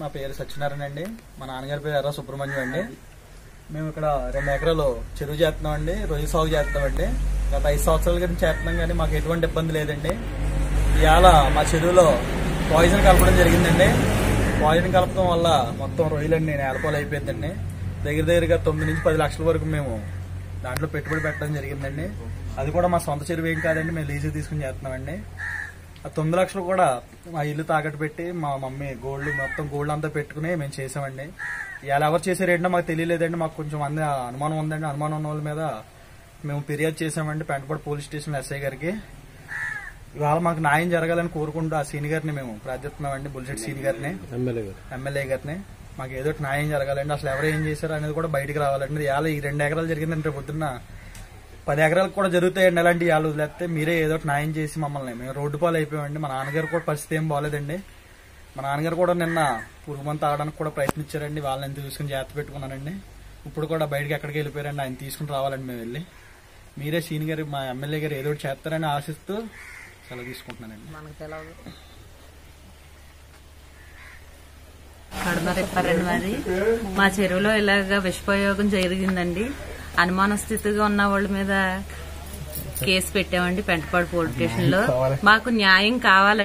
నా పేరు సత్యనారాయణ అండి. మా నాన్నగారి పేరు ఎర్ర సుబ్రహ్మణ్యం అండి. మేము ఇక్కడ 2 ఎకరాలు చెరువు చేస్తున్నామండి, రొయ్య సాగు చేస్తామండి. గత 5 సంవత్సరాల గురించి చేస్తున్నాం కానీ మాకు ఎటువంటి ఇబ్బంది లేదండి. ఇవాళ మా చెరువులో పాయిజన్ కలపడం జరిగిందండి. పాయిజన్ కలపడం వల్ల మొత్తం రొయ్యలన్నీ నేలపాలు అయిపోయిందండి. దగ్గరగా 9 నుంచి 10 లక్షల వరకు మేము దాంట్లో పెట్టుబడి పెట్టడం జరిగిందండి. అది కూడా మా సొంత చెరువు ఏం కాదండి, మేము లీజు తీసుకుని చేస్తున్నామండి. ఆ 9 లక్షలు కూడా మా ఇల్లు తాకట్టు పెట్టి మా మమ్మీ మొత్తం గోల్డ్ అంతా పెట్టుకుని మేము చేసామండి. ఇవాళ ఎవరు చేసారేంటో మాకు తెలియలేదండి. మాకు కొంచెం అనుమానం ఉందండి. అనుమానం ఉన్న వాళ్ళ మీద మేము ఫిర్యాదు చేసామండి పెంటపాడు పోలీస్ స్టేషన్ ఎస్ఐ గారికి. ఇవాళ మాకు న్యాయం జరగాలని కోరుకుంటూ ఆ సీని గారిని మేము ప్రార్థిస్తున్నామండి, బుల్షెట్ సీని గారిని, ఎమ్మెల్యే గారిని. మాకు ఏదో న్యాయం జరగాలండి. అసలు ఎవరు ఏం చేశారు అనేది కూడా బయటకు రావాలండి. ఇవాళ ఈ 2 ఎకరాలు జరిగిందంటే పొద్దున్న 10 ఎకరాలకు కూడా జరుగుతాయండి. అలాంటి వాళ్ళు వదిలేస్తే మీరే ఏదో న్యాయం చేసి మమ్మల్ని, మేము రోడ్డు పాలు అయిపోయామండి. మా నాన్నగారు కూడా పరిస్థితి ఏం బాగాలేదండి. మా నాన్నగారు కూడా నిన్న పురుగుమంత తాగడానికి కూడా ప్రయత్నించారండి. వాళ్ళని తీసుకుని జాగ్రత్త పెట్టుకున్నానండి. ఇప్పుడు కూడా బయటకి ఎక్కడికి వెళ్ళిపోయారండి. ఆయన తీసుకుని రావాలండి మేము వెళ్ళి. మీరే సీని గారు, మా ఎమ్మెల్యే గారు ఏదో చేస్తారని ఆశిస్తూ సెలవు తీసుకుంటున్నానండి. కడమరెప్పారండి మరి. మా చెరువులో ఇలాగ విషప్రయోగం జరిగిందండి. అనుమాన స్థితిగా ఉన్న వాళ్ళ మీద కేసు పెట్టామండి పెంటపాడు పోలీస్ స్టేషన్ లో. మాకు న్యాయం కావాలండి.